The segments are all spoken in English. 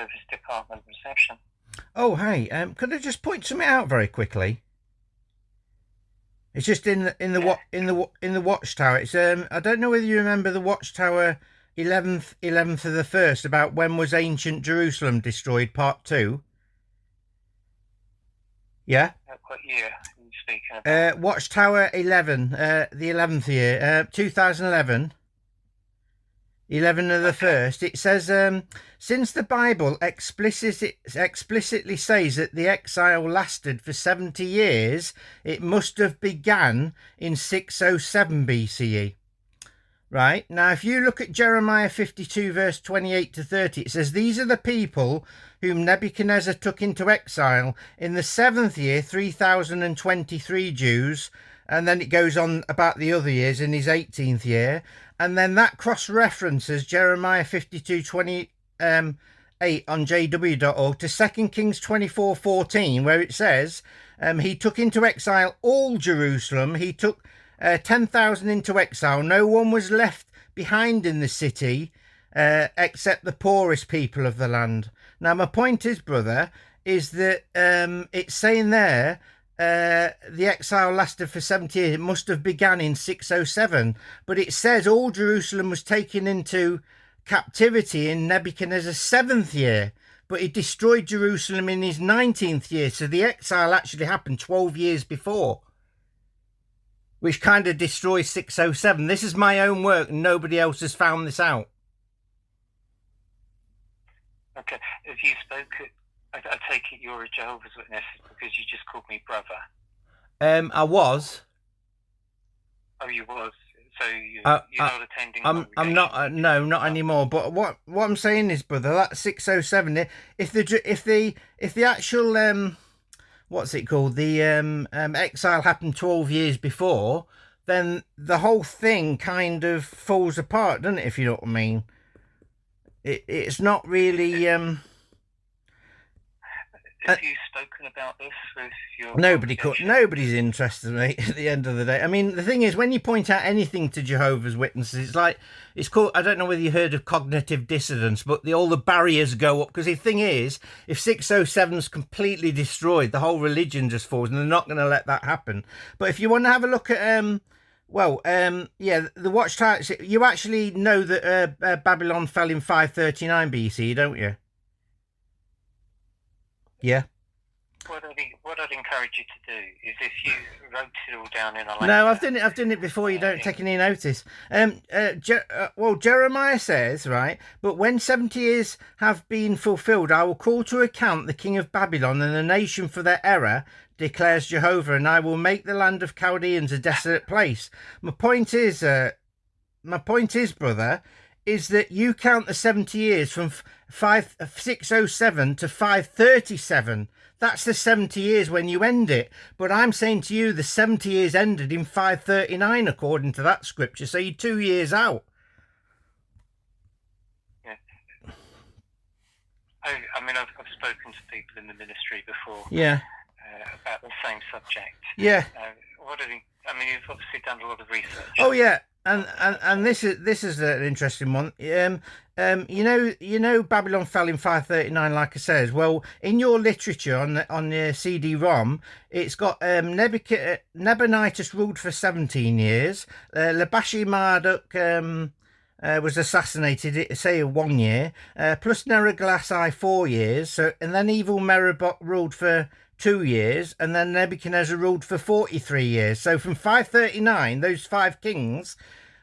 Jehovah's Department reception. Oh, hey, could I just point something out very quickly? It's just in the Watchtower. It's I don't know whether you remember the Watchtower 11th of the 1st, about when was ancient Jerusalem destroyed, part 2. Yeah. What year are you speaking about? Watchtower 11, the 11th year, 2011. 11 of the first, it says, since the Bible explicitly says that the exile lasted for 70 years, it must have begun in 607 BCE. Right? Now, if you look at Jeremiah 52, verse 28 to 30, it says, these are the people whom Nebuchadnezzar took into exile in the 7th year, 3,023 Jews. And then it goes on about the other years in his 18th year. And then that cross-references Jeremiah 52:28 on jw.org to 2 Kings 24:14, where it says, he took into exile all Jerusalem. He took 10,000 into exile. No one was left behind in the city except the poorest people of the land. Now, my point is, brother, is that it's saying there, the exile lasted for 70 years. It must have begun in 607, but it says all Jerusalem was taken into captivity in Nebuchadnezzar's 7th year, but he destroyed Jerusalem in his 19th year. So the exile actually happened 12 years before, which kind of destroys 607. This is my own work, and nobody else has found this out. Okay, have you spoken? I take it you're a Jehovah's Witness because you just called me brother. I was. Oh, you was. So you're not attending. I'm not. No, not anymore. But what I'm saying is, brother, that's 607. If the actual what's it called? The exile happened 12 years before, then the whole thing kind of falls apart, doesn't it? If you know what I mean. It's not really. Have you spoken about this with your... Nobody's interested, mate, at the end of the day. I mean, the thing is, when you point out anything to Jehovah's Witnesses, it's like, it's called, I don't know whether you heard of cognitive dissonance, but all the barriers go up. Because the thing is, if 607's completely destroyed, the whole religion just falls, and they're not going to let that happen. But if you want to have a look at, the Watchtower, you actually know that Babylon fell in 539 BC, don't you? Yeah. What I'd encourage you to do is, if you wrote it all down in a letter... No, I've done it before. You don't take any notice. Jeremiah says, right, but when 70 years have been fulfilled, I will call to account the king of Babylon and the nation for their error, declares Jehovah, and I will make the land of Chaldeans a desolate place. My point is, brother, is that you count the 70 years from 607 to 537. That's the 70 years when you end it. But I'm saying to you, the 70 years ended in 539 according to that scripture. So you're 2 years out. Yeah. I mean, I've spoken to people in the ministry before. Yeah. About the same subject. Yeah. You've obviously done a lot of research. Oh yeah. And this is an interesting one. You know Babylon fell in 539, like I says. Well, in your literature on the CD-ROM, it's got Nabonidus ruled for 17 years. Labashi Marduk was assassinated, say 1 year, plus Neriglissar 4 years. So, and then evil Merodach ruled for 2 years, and then Nebuchadnezzar ruled for 43 years. So from 539, those 5 kings,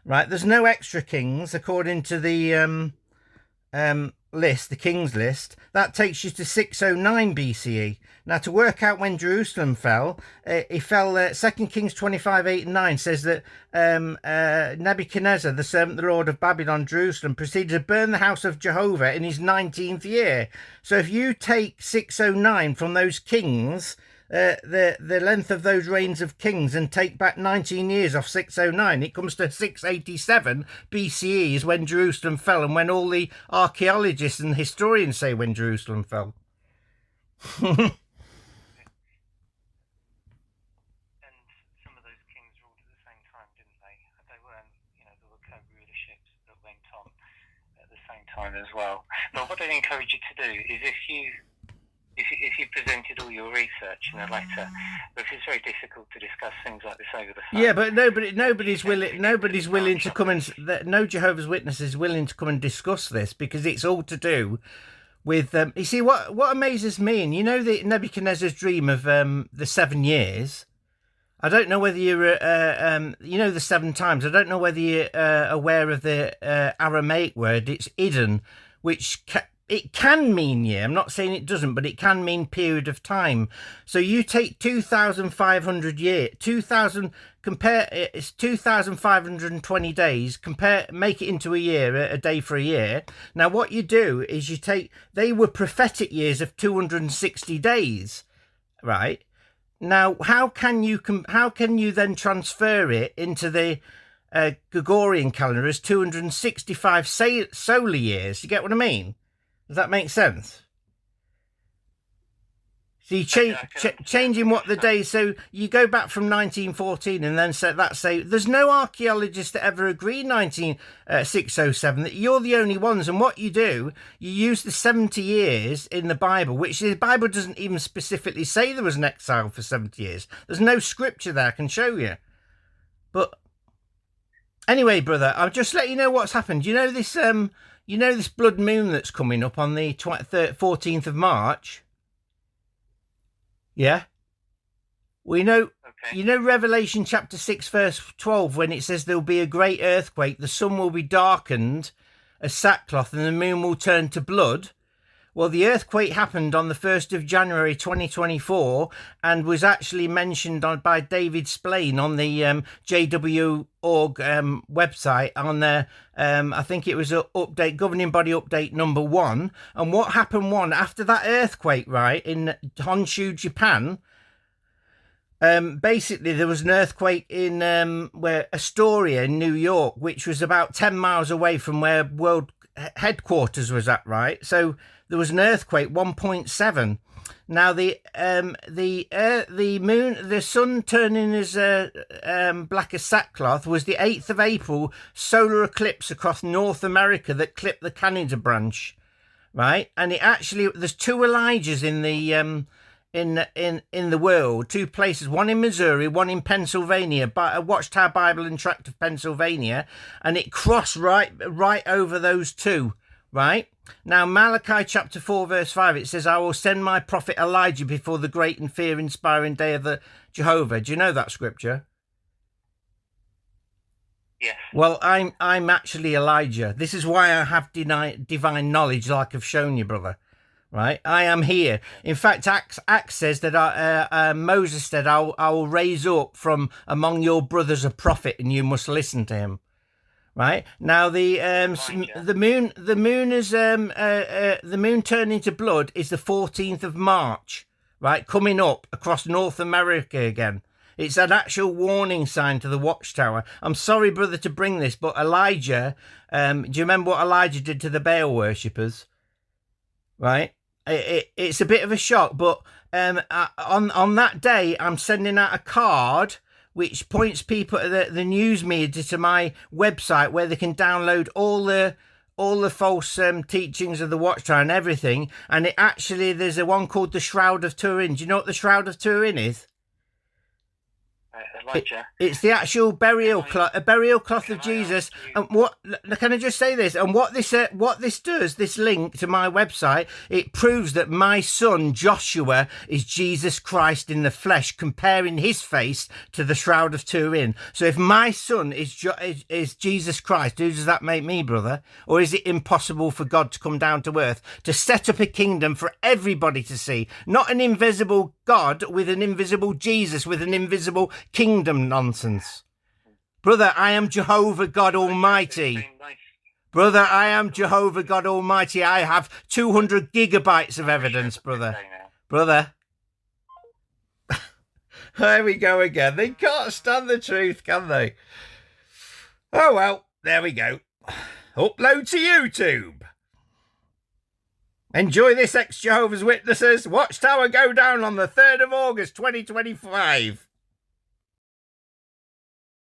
right, there's no extra kings according to the list, the king's list. That takes you to 609 BCE. Now, to work out when Jerusalem fell, it fell, 2 Kings 25, 8 and 9 says that Nebuchadnezzar, the servant of the Lord of Babylon, Jerusalem, proceeded to burn the house of Jehovah in his 19th year. So if you take 609 from those kings, the length of those reigns of kings, and take back 19 years off 609, it comes to 687 BCE is when Jerusalem fell, and when all the archaeologists and historians say when Jerusalem fell. Time as well. But what I'd encourage you to do is if you presented all your research in a letter, because it's very difficult to discuss things like this over the phone. Yeah, but nobody's willing to come and no Jehovah's Witness is willing to come and discuss this, because it's all to do with you see what amazes me, and you know the Nebuchadnezzar's dream of the 7 years. I don't know whether you're you know the 7 times. I don't know whether you're aware of the Aramaic word. It's idden, which it can mean year. I'm not saying it doesn't, but it can mean period of time. So you take 2,500 years, 2,000, compare, it's 2,520 days, make it into a year, a day for a year. Now what you do is you take, they were prophetic years of 260 days, right? Now, how can you then transfer it into the Gregorian calendar as 265 solar years? You get what I mean? Does that make sense? So you changing what the day, so you go back from 1914 and then say there's no archaeologists that ever agree 607, that you're the only ones. And what you do, you use the 70 years in the Bible, which the Bible doesn't even specifically say there was an exile for 70 years. There's no scripture there I can show you. But anyway, brother, I'll just let you know what's happened. You know this blood moon that's coming up on the 14th of March? Yeah? We know, okay. You know Revelation chapter 6 verse 12, when it says there'll be a great earthquake, the sun will be darkened as sackcloth and the moon will turn to blood. Well, the earthquake happened on the 1st of January 2024 and was actually mentioned by David Splane on the JW.org website on their, I think it was a update, governing body update number 1. And what happened after that earthquake, right, in Honshu, Japan, basically there was an earthquake in where Astoria in New York, which was about 10 miles away from where world headquarters was at, right? So there was an earthquake, 1.7. Now the moon, the sun turning as black as sackcloth was the 8th of April solar eclipse across North America that clipped the Canada branch, right? And it actually, there's 2 Elijahs in the in the world, 2 places, one in Missouri, one in Pennsylvania, Watchtower Bible and Tract of Pennsylvania, and it crossed right over those 2, right? Now, Malachi chapter 4 verse 5, it says, I will send my prophet Elijah before the great and fear-inspiring day of the Jehovah. Do you know that scripture? Yes. Well, I'm actually Elijah. This is why I have divine knowledge, like I've shown you, brother. Right, I am here. In fact, Acts says that Moses said, I will raise up from among your brothers a prophet, and you must listen to him. Right now, the moon turning to blood is the 14th of March. Right, coming up across North America again. It's an actual warning sign to the Watchtower. I'm sorry, brother, to bring this, but Elijah. Do you remember what Elijah did to the Baal worshippers? Right. It's a bit of a shock, but on that day, I'm sending out a card which points people at the news media to my website, where they can download all the false teachings of the Watchtower and everything. And it actually, there's a one called the Shroud of Turin. Do you know what the Shroud of Turin is? It's the actual burial cloth of Jesus. And what can I just say this? And what this does, this link to my website, it proves that my son Joshua is Jesus Christ in the flesh, comparing his face to the Shroud of Turin. So if my son is Jesus Christ, who does that make me, brother? Or is it impossible for God to come down to earth to set up a kingdom for everybody to see? Not an invisible God with an invisible Jesus with an invisible kingdom nonsense. Brother, I am Jehovah God Almighty. Brother, I am Jehovah God Almighty. I have 200 gigabytes of evidence, brother. Brother. There we go again. They can't stand the truth, can they? Oh, well, there we go. Upload to YouTube. Enjoy this, ex-Jehovah's Witnesses. Watchtower go down on the 3rd of August, 2025.